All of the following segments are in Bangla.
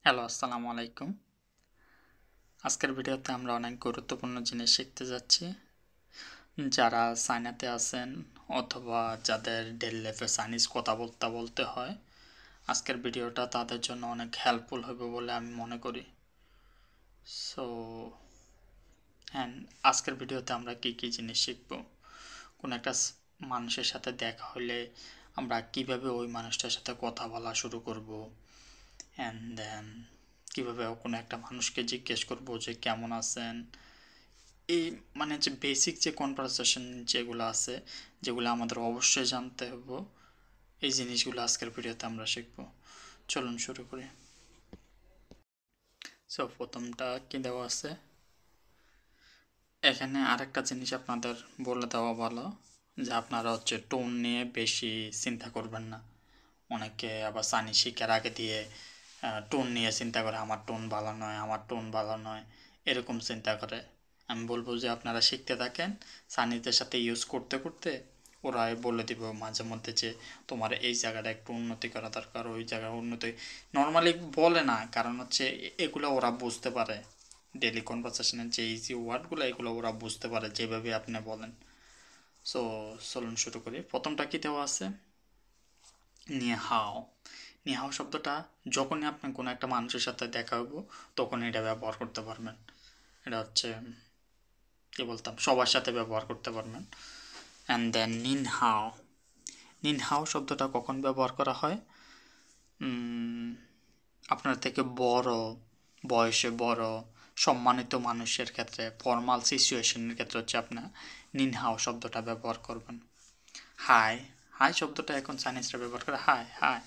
হ্যালো, আসসালামু আলাইকুম। আজকের ভিডিওতে আমরা অনেক গুরুত্বপূর্ণ জিনিস শিখতে যাচ্ছি। যারা চায়নাতে আছেন অথবা যাদের ডেইলি লাইফে চাইনিজ কথা বলতে বলতে হয়, আজকের ভিডিওটা তাদের জন্য অনেক হেল্পফুল হবে বলে আমি মনে করি। সো হ্যাঁ, আজকের ভিডিওতে আমরা কি কি জিনিস শিখব, কোনো একটা মানুষের সাথে দেখা হলে আমরা কিভাবে ওই মানুষটার সাথে কথা বলা শুরু করব, অ্যান্ড দেন কীভাবে কোনো একটা মানুষকে জিজ্ঞেস করব যে কেমন আছেন, এই মানে যে বেসিক যে কনভারসেশন যেগুলো আছে, যেগুলো আমাদের অবশ্যই জানতে হবে, এই জিনিসগুলো আজকের ভিডিওতে আমরা শিখব। চলুন শুরু করি। সো প্রথমটা কি দেওয়া আছে, এখানে আরেকটা জিনিস আপনাদের বলে দেওয়া ভালো যে আপনারা টোন নিয়ে বেশি চিন্তা করবেন না। অনেকে আবার সানি শিখার আগে দিয়ে টোন নিয়ে চিন্তা করে, আমার টোন ভালো নয়, আমার টোন ভালো নয়, এরকম চিন্তা করে। আমি বলবো যে আপনারা শিখতে থাকেন, সানিদের সাথে ইউজ করতে করতে ওরাই বলে দিব মাঝে মধ্যে যে তোমার এই জায়গাটা একটু উন্নতি করা দরকার, ওই জায়গায় উন্নতি নর্মালি বলে না, কারণ এগুলো ওরা বুঝতে পারে। ডেলি কনভারসেশনের যে ইজি ওয়ার্ডগুলো, এগুলো ওরা বুঝতে পারে যেভাবে আপনি বলেন। সো চলুন শুরু করি। প্রথমটা কি দেওয়া আছে, নিয়ে হাও। নিহাও শব্দটা যখনই আপনি কোনো একটা মানুষের সাথে দেখা হইব তখন এটা ব্যবহার করতে পারবেন। এটা কি বলতাম, সবার সাথে ব্যবহার করতে পারবেন। And then নিনহাও। নিনহাও শব্দটা কখন ব্যবহার করা হয়, আপনার থেকে বড়, বয়সে বড়, সম্মানিত মানুষের ক্ষেত্রে, ফর্মাল সিচুয়েশনের ক্ষেত্রে আপনার নিনহাও শব্দটা ব্যবহার করবেন। হাই। হাই শব্দটা এখন চাইনিজরা ব্যবহার করে, হাই হাই।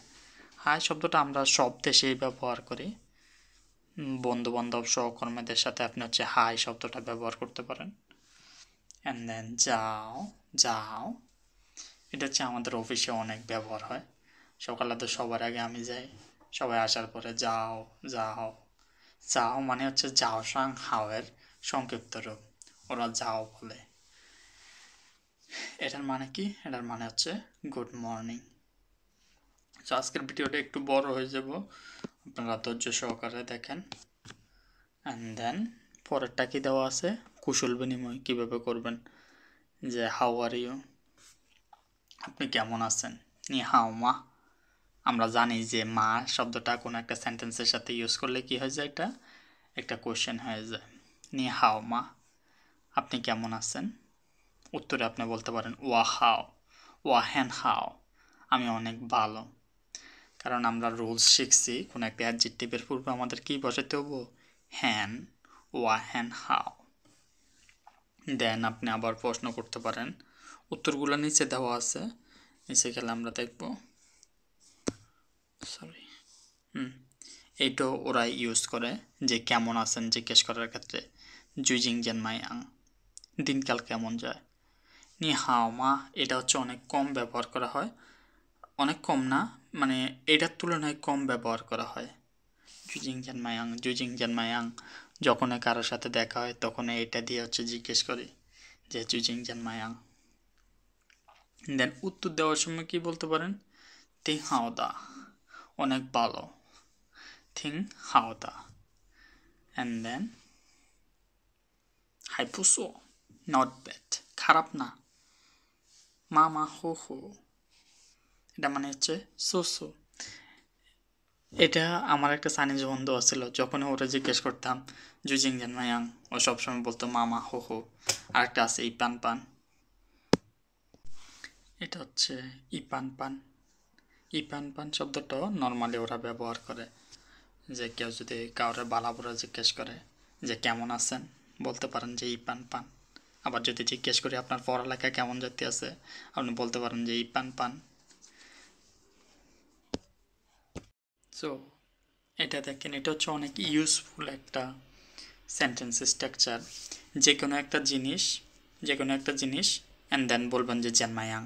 হাই শব্দটা আমরা সব দেশেই ব্যবহার করি। বন্ধু বান্ধব সহকর্মীদের সাথে আপনি হাই শব্দটা ব্যবহার করতে পারেন। অ্যান্ড দেন যাও। যাও, এটা আমাদের অফিসে অনেক ব্যবহার হয়। সকালে তো সবার আগে আমি যাই, সবাই আসার পরে যাও। যাও। যাও মানে যাও সাং হাওয়ের সংক্ষিপ্ত রূপ, ওরা যাও বলে। এটার মানে কি, এটার মানে গুড মর্নিং। তো আজকের ভিডিওটা একটু বড় হয়ে যাব, আপনারা ধৈর্য সহকারে দেখেন। অ্যান্ড দেন পরেরটা কি দেওয়া আছে, কুশল বিনিময় কীভাবে করবেন, যে হাউ আর ইউ, আপনি কেমন আছেন। নি হাও মা। আমরা জানি যে মা শব্দটা কোনো একটা সেন্টেন্সের সাথে ইউজ করলে কি হয়ে যায়, এটা একটা কোয়েশ্চেন হয়ে যায়। নি হাও মা, আপনি কেমন আছেন। উত্তরে আপনি বলতে পারেন ওয়া হাও, ওয়া হ্যান হাও, আমি অনেক ভালো। কারণ আমরা রুলস শিখছি, কোনো একটা অ্যাডজেক্টিভের পূর্বে আমাদের কি বসাতে হবো, হ্যান, ওয়া হ্যান হাও। দেন আপনি আবার প্রশ্ন করতে পারেন, উত্তরগুলো নিচে দেওয়া আছে, নিচে গেলে আমরা দেখব। সরি, এইটা ওরা ইউজ করে যে কেমন আছেন জিজ্ঞেস করার ক্ষেত্রে। জুইজিং জেন মাই আং, দিনকাল কেমন যায়। নি হাও মা, এটা অনেক কম ব্যবহার করা হয়, অনেক কম না, মানে এটার তুলনায় কম ব্যবহার করা হয়। জুইজিং জেন মাই আং, জুইজিং জেন মাই আং, যখন কারোর সাথে দেখা হয় তখন এটা দিয়ে জিজ্ঞেস করি যে জুইজিং জেন মাই আং। দেন উত্তর দেওয়ার সময় কি বলতে পারেন, তিং হাও দা, অনেক ভালো। থিং হাও দা। অ্যান্ড দেন হাইপুসো, নট ব্যাড, খারাপ না। মা মা হো হো, এটা মানে সো সো। এটা আমার একটা চাইনিজ বন্ধু আছিল, যখন ওরা জিজ্ঞেস করতাম জুজিং জান মায়াং, ও সবসময় বলতো মামা হো হো। আরেকটা আছে ইপান পান, এটা ইপান পান। ইপান পান শব্দটাও নর্মালি ওরা ব্যবহার করে, যে কেউ যদি কাউরে বালাবুরা জিজ্ঞেস করে যে কেমন আছেন, বলতে পারেন যে ইপান পান। আবার যদি জিজ্ঞেস করি আপনার পড়ালেখা কেমন যেতে আছে, আপনি বলতে পারেন যে ইপান পান। সো এটা দেখেন, এটা অনেক ইউজফুল একটা সেন্টেন্স স্ট্রাকচার। যে কোনো একটা জিনিস, যে কোনো একটা জিনিস অ্যান্ড দেন বলবেন যে জানমায়াং,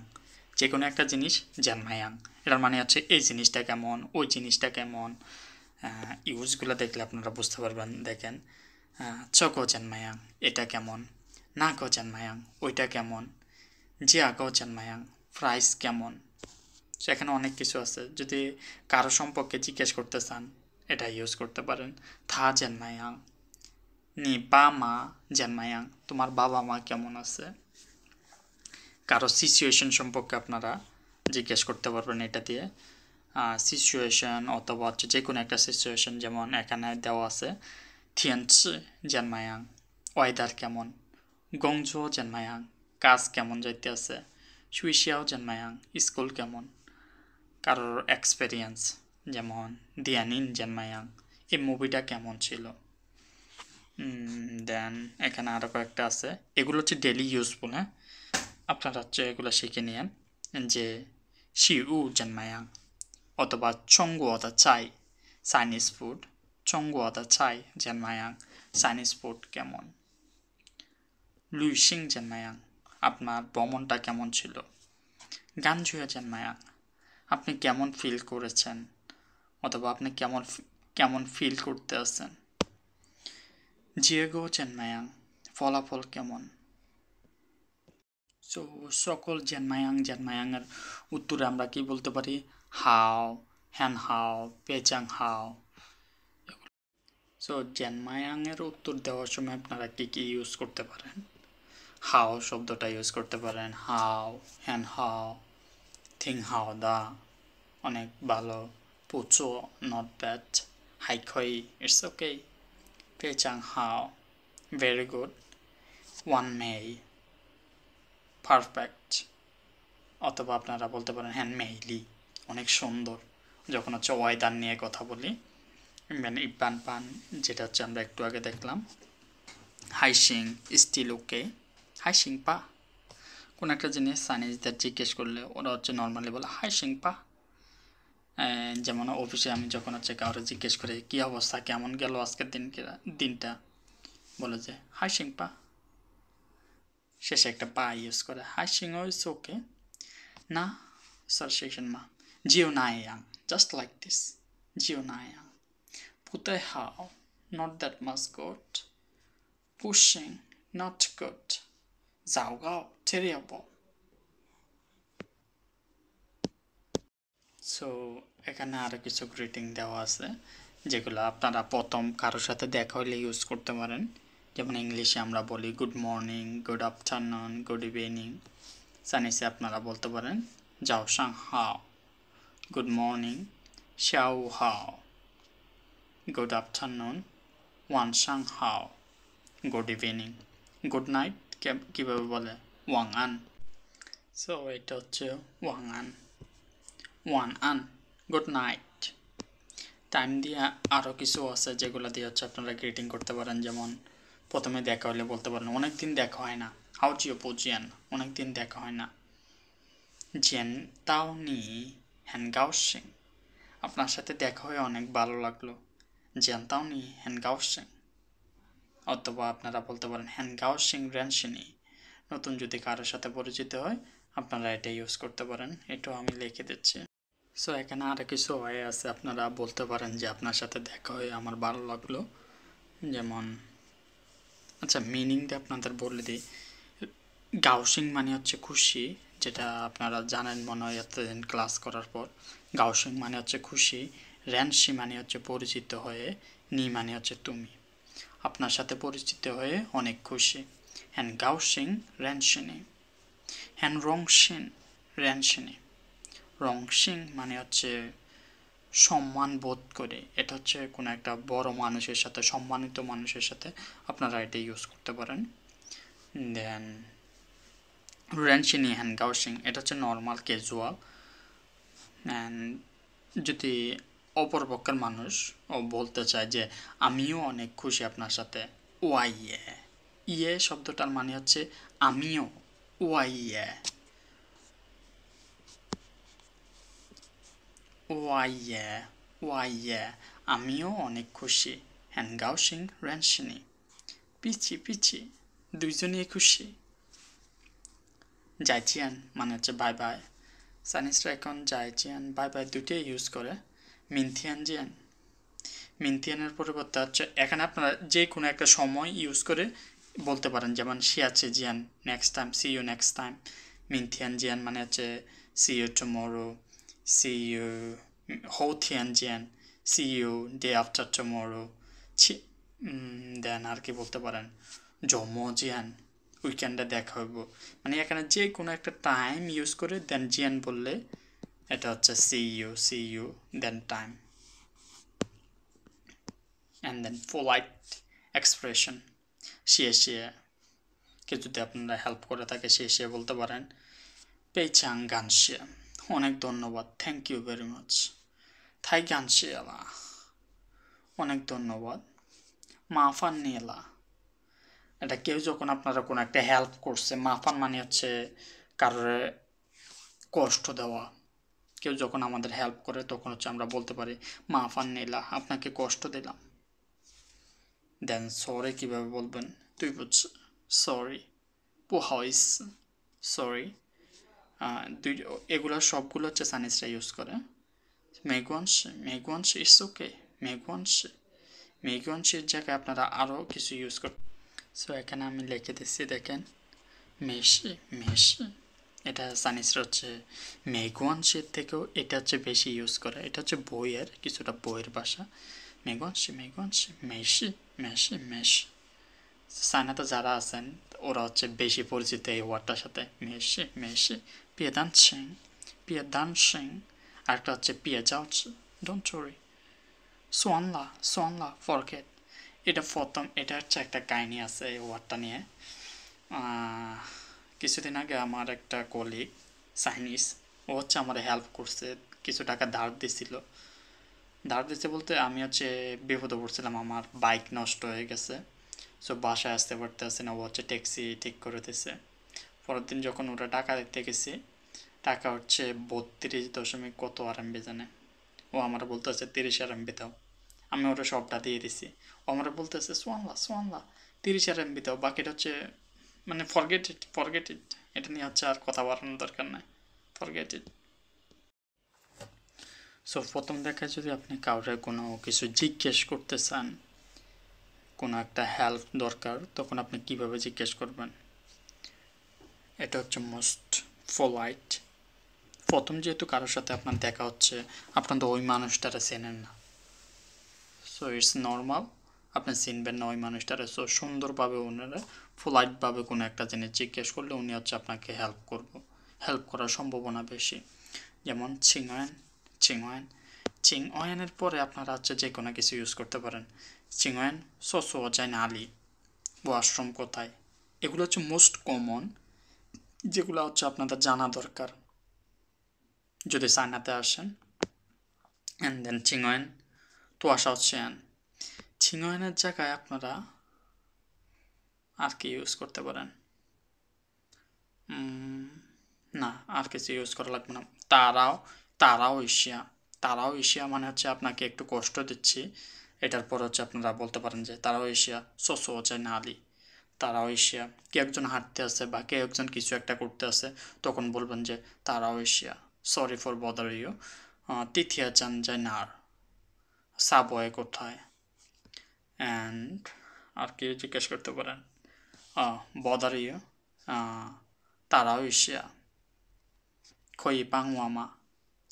যে কোনো একটা জিনিস জানমায়াং, এটার মানে এই জিনিসটা কেমন, ওই জিনিসটা কেমন। ইউজগুলো দেখলে আপনারা বুঝতে পারবেন। দেখেন, চকো জানমায়াং, এটা কেমন, না গো জানমায়াং, ওইটা কেমন, জিয়া গো জানমায়াং, প্রাইস কেমন। সেখানে অনেক কিছু আছে, যদি কারো সম্পর্কে জিজ্ঞেস করতে চান এটা ইউজ করতে পারেন। থা জেনমায়াং, নি বা মা জেনমায়াং, তোমার বাবা মা কেমন আছে। কারো সিচুয়েশন সম্পর্কে আপনারা জিজ্ঞেস করতে পারবেন এটা দিয়ে। সিচুয়েশন অথবা হচ্ছে যে কোনো একটা সিচুয়েশন, যেমন এখানে দেওয়া আছে থিয়েনচি জেনমায়াং, ওয়েদার কেমন। গংজো জেনমায়াং, কাজ কেমন যাইতে আছে। সুইশিয়াও জেনমায়াং, স্কুল কেমন। কারোর এক্সপেরিয়েন্স, যেমন দিয়ানিন জেনমায়াং, এই মুভিটা কেমন ছিল। দেন এখানে আরও কয়েকটা আছে, এগুলো হচ্ছে ডেলি ইউজফুল। হ্যাঁ, আপনারা হচ্ছে এগুলো শিখে নিয়েন যে শিউ জেনমায়াং, অথবা চংগুয়াদা চাই চাইনিজ ফুড, চংগুয়াদা চাই জেনমায়াং, চাইনিজ ফুড কেমন। লুইসিং জেনমায়াং, আপনার ভ্রমণটা কেমন ছিল। গানজুয়া জেনমায়াং, আপনি কেমন ফিল করেছেন, অথবা আপনি কেমন ফিল করতে আছেন। জিয়েগো জেনমায়াং, ফলাফল কেমন। সো সকল জেনমায়াংয়ের উত্তরে আমরা কি বলতে পারি, হাও, হ্যান হাও, পেচাং হাও। সো জেনমায়াংয়ের উত্তর দেওয়ার সময় আপনারা কি কি ইউজ করতে পারেন। হাও শব্দটা ইউজ করতে পারেন, হাও, হ্যান হাও, থিং হাও দা, অনেক ভালো। পুচো, নট ব্যাড। হাইখই, ইটস ওকে। পেচাং হাও, ভেরি গুড। ওয়ান মেই, পারফেক্ট। অথবা আপনারা বলতে পারেন হ্যান মেইলি, অনেক সুন্দর, যখন হচ্ছে ওয়েদার নিয়ে কথা বলি। মানে ইপান পান, যেটা হচ্ছে আমরা একটু আগে দেখলাম। হাইসিং, স্টিল ওকে। হাইসিং পা, কোনো একটা জিনিস চাইনিজদের জিজ্ঞেস করলে ওরা হচ্ছে নর্মালি বলে হাইসিং পা। যেমন অফিসে আমি যখন হচ্ছে কাউরে জিজ্ঞেস করে কী অবস্থা, কেমন গেল আজকের দিনটা, বলে যে হাইসিং পা, শেষে একটা পা ইউজ করে। হাইসিংও ইজ ওকে না সারসেশন মা। জিও নায়াং, জাস্ট লাইক দিস, জিও নায়াং। পুতে হাও, not that much good. Pushing, not good. Zaogao, terrible. So এখানে আরও কিছু গ্রিটিং দেওয়া আছে, যেগুলো আপনারা প্রথম কারোর সাথে দেখা হলে ইউজ করতে পারেন। যেমন ইংলিশে আমরা বলি good morning, good afternoon, good evening. চাইনিজে আপনারা বলতে পারেন যাও সাং হাও, গুড মর্নিং। শাও হাও, গুড আফটারনুন। ওয়ান সাং হাও, গুড ইভিনিং। গুড নাইট কীভাবে বলে, ওয়াং আন। সো এটা হচ্ছে ওয়াং আন, ওয়ান আন, গুড নাইট। টাইম দিয়ে আরও কিছু আছে যেগুলো দিয়ে হচ্ছে আপনারা গ্রিটিং করতে পারেন। যেমন প্রথমে দেখা হলে বলতে পারেন অনেক দিন দেখা হয় না, হাউ জিও পুজিয়ান, অনেক দিন দেখা হয় না। জেন তাও নি হ্যান গাও সিং, আপনার সাথে দেখা হয়ে অনেক ভালো লাগলো। জেন তাও নি হ্যান গাও সিং। অথবা আপনারা বলতে পারেন হ্যান গাও সিং রেনশিনি, নতুন যদি কারোর সাথে পরিচিত হয় আপনারা এটা ইউজ করতে পারেন। এটাও আমি লিখে দিচ্ছি। সো এখানে আরও কিছু ওয়ে আছে, আপনারা বলতে পারেন যে আপনার সাথে দেখা হয়ে আমার ভালো লাগলো। যেমন আচ্ছা, মিনিংটা আপনাদের বলে দিই। গাউসিং মানে হচ্ছে খুশি, যেটা আপনারা জানেন মনে হয় এতদিন ক্লাস করার পর। গাউসিং মানে হচ্ছে খুশি। র্যানসি মানে হচ্ছে পরিচিত হয়ে। নি মানে হচ্ছে তুমি, আপনার সাথে পরিচিত হয়ে অনেক খুশি। হ্যান গাউসিং র্যানসিনি, হ্যান রংশিন র্যানসিনি। রংশিং মানে হচ্ছে সম্মান বোধ করে, এটা হচ্ছে কোনো একটা বড় মানুষের সাথে, সম্মানিত মানুষের সাথে আপনারা এটা ইউজ করতে পারেন। দেন রেনশিনি হ্যান গাউসিং, এটা হচ্ছে নর্মাল ক্যাজুয়াল। অ্যান্ড যদি অপরপক্ষের মানুষ ও বলতে চায় যে আমিও অনেক খুশি আপনার সাথে, ওয়াইয়ে, ইয়ে শব্দটার মানে হচ্ছে আমিও, ওয়াইয়ে, ওয়াইয়ে, ওয়াইয়ে, আমিও অনেক খুশি। হ্যান গাউসিং রেনশিনি, পিছি পিছি, দুইজনই খুশি। জাইচিয়ান মানে হচ্ছে বাই বাই। চাইনিজরা এখন জাইচিয়ান বাই বাই দুটোই ইউজ করে। মিনথিয়ান জিয়ান, মিনথিয়ানের পরিবর্তে হচ্ছে এখানে আপনারা যে কোনো একটা সময় ইউজ করে বলতে পারেন। যেমন শিয়াচ্ছে জিয়ান, next time, see you next time. মিনথিয়ান জিয়ান মানে হচ্ছে see you tomorrow, see you. হৌথিয়ান জিয়ান, see you day after tomorrow, দেন আর কি বলতে পারেন জমজিয়ান উইকেন্ডে দেখা হইব, মানে এখানে যে কোনো একটা টাইম ইউজ করে দেন জিয়ান বললে এটা হচ্ছে see you then time and then polite expression শিয়ে কে যদি আপনারা হেল্প করে থাকে শিয়ে বলতে পারেন পেইচাং গানশিয়া, অনেক ধন্যবাদ, থ্যাংক ইউ ভেরি মাচ, থাই গানশিয়ালা, অনেক ধন্যবাদ, মাফান নিয়েলা। এটা কেউ যখন আপনারা কোনো একটা হেল্প করছে, মাফান মানে হচ্ছে কারোর কষ্ট দেওয়া, কেউ যখন আমাদের হেল্প করে তখন হচ্ছে আমরা বলতে পারি মাফান নিলা, আপনাকে কষ্ট দিলাম। দেন সরি কীভাবে বলবেন, তুই বুঝ সরি, পোহাইস সরি, এগুলো সবগুলো হচ্ছে চাইনিজরা ইউজ করে। মেগুয়ানস ইটস ওকে, মেগুয়ানসের জায়গায় আপনারা আরও কিছু ইউজ করেন। সো এখানে আমি লিখে দিচ্ছি দেখেন মেশি, এটা চাইনিজরা হচ্ছে মেগুয়ানসের থেকেও এটা হচ্ছে বেশি ইউজ করে, এটা হচ্ছে বইয়ের কিছুটা বইয়ের ভাষা। মেগুয়ানসি মেশি চায়নাতে যারা আছেন ওরা হচ্ছে বেশি পরিচিত এই ওয়ার্ডটার সাথে, মেশি পিয়ে দান সিং আরেকটা হচ্ছে পিয়ে যাওয়াচ্ছি, ডোন্ট ওয়ারি, সোয়ানলা ফরগেট। এটা প্রথম, এটা হচ্ছে একটা কাহিনী আছে এই ওয়ার্ডটা নিয়ে। কিছুদিন আগে আমার একটা কলিগ চাইনিজ, ও হচ্ছে আমার হেল্প করছে, কিছু টাকা ধার দিচ্ছে বলতে আমি হচ্ছে বিপদে পড়ছিলাম, আমার বাইক নষ্ট হয়ে গেছে, সো বাসায় আসতে পারতেছে না, ও হচ্ছে ট্যাক্সি ঠিক করে দিচ্ছে। পরের দিন যখন ওরা টাকা দিতে গেছি, টাকা হচ্ছে 32 কত RMB জানে, ও আমার বলতেছে 30 RMB দাও, আমি ওরা সবটা দিয়ে দিছি, ও আমার বলতেছে সোয়ানলা 30 RMB দাও, বাকিটা হচ্ছে মানে ফরগেট ইট, এটা নিয়ে হচ্ছে আর কথা বাড়ানোর দরকার নাই, ফরগেট ইট। সো প্রথম দেখায় যদি আপনি কাউরে কোনো কিছু জিজ্ঞেস করতে চান, কোনো একটা হেল্প দরকার, তখন আপনি কিভাবে জিজ্ঞেস করবেন, এটা হচ্ছে মোস্ট পোলাইট। প্রথম যেহেতু কারোর সাথে আপনার দেখা হচ্ছে, আপনার তো ওই মানুষটারা চেনেন না, সো ইটস নর্মাল, আপনি চিনবেন না ওই মানুষটারে, সো সুন্দরভাবে ওনারা পোলাইটভাবে কোনো একটা জিনিস জিজ্ঞেস করলে উনি হচ্ছে আপনাকে হেল্প করার সম্ভাবনা বেশি। যেমন চিংওয়েনের পরে আপনারা হচ্ছে যে কোনো কিছু ইউজ করতে পারেন, চিংওয়েন সোসো যায় না আলি, ওয়াশরুম কোথায়, এগুলো হচ্ছে মোস্ট কমন, যেগুলো হচ্ছে আপনাদের জানা দরকার যদি চায়নাতে আসেন। অ্যান্ড দেন চিংওয়েন তো আসা হচ্ছে চিংওয়েনের জায়গায় আপনারা আর কি ইউজ করতে পারেন, না আর কিছু ইউজ করা লাগবে না, তারাও এশিয়া মানে হচ্ছে আপনাকে একটু কষ্ট দিচ্ছি, এটার পর হচ্ছে আপনারা বলতে পারেন যে তারাও এশিয়া সোসো চাই না আলি, তারাও এশিয়া, কেউ একজন হাঁটতে আছে বা কেউ একজন কিছু একটা করতে আছে, তখন বলবেন যে তারাও এশিয়া, সরি ফর বদার ইউ, তিথিয়া চান যায় না, আর সাবওয়ে কোথায়, অ্যান্ড আর কি জিজ্ঞেস করতে পারেন বদার ইউ, তারাও এশিয়া, খই পাংওয়ামা,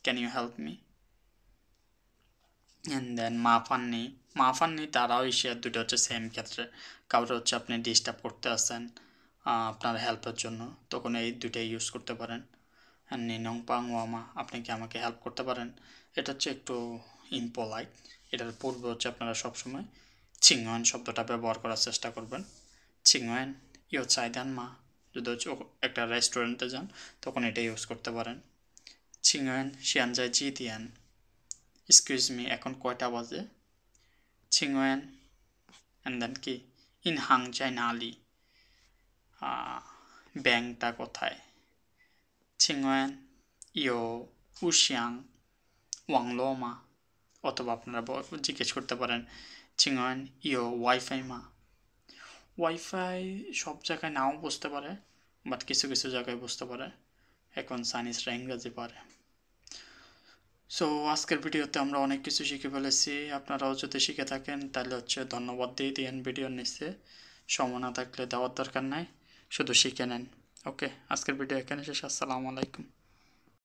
can you help me, and then মাফাননি তারাও এশিয়ার, দুটো হচ্ছে সেম ক্ষেত্রে, কাউরে হচ্ছে আপনি ডিস্টার্ব করতে আসেন আপনার হেল্পের জন্য, তখন এই দুইটাই ইউজ করতে পারেন। অ্যান্ড নিনং পাংওয়ামা, আপনি কি আমাকে হেল্প করতে পারেন, এটা হচ্ছে একটু ইম্পোলাইট, এটার পূর্বে হচ্ছে আপনারা সবসময় চিংওয়েন শব্দটা ব্যবহার করার চেষ্টা করবেন, চিংওয়েন ইউ চাইদান মা, যদি হচ্ছে একটা রেস্টুরেন্টে যান তখন এটা ইউজ করতে পারেন, চিংওয়েন শিয়ানজাই জি দিয়ান, এক্সকিউজ মি এখন কয়টা বাজে, চিংওয়েন অ্যান্ড দেন কি ইন হাংজাই নালি, ব্যাংকটা কোথায়, চিংওয়েন ইয়ো উশিয়াং ওয়াংলোমা, অথবা আপনারা জিজ্ঞেস করতে পারেন চিংওয়েন ইয়ো ওয়াইফাই মা, ওয়াইফাই সব জায়গায় নাও বুঝতে পারে, বাট কিছু কিছু জায়গায় বুঝতে পারে, এখন চাইনিজরা ইংরেজি পারে। সো আজকের ভিডিওতে আমরা অনেক কিছু শিখে ফেলেছি, আপনারাও যদি শিখে থাকেন তাহলে হচ্ছে ধন্যবাদ দিয়ে দিন ভিডিওর নিচে, সময় না থাকলে দেওয়ার দরকার নাই, শুধু শিখে নেন। ওকে, আজকের ভিডিও এখানে শেষ, আসসালামু আলাইকুম।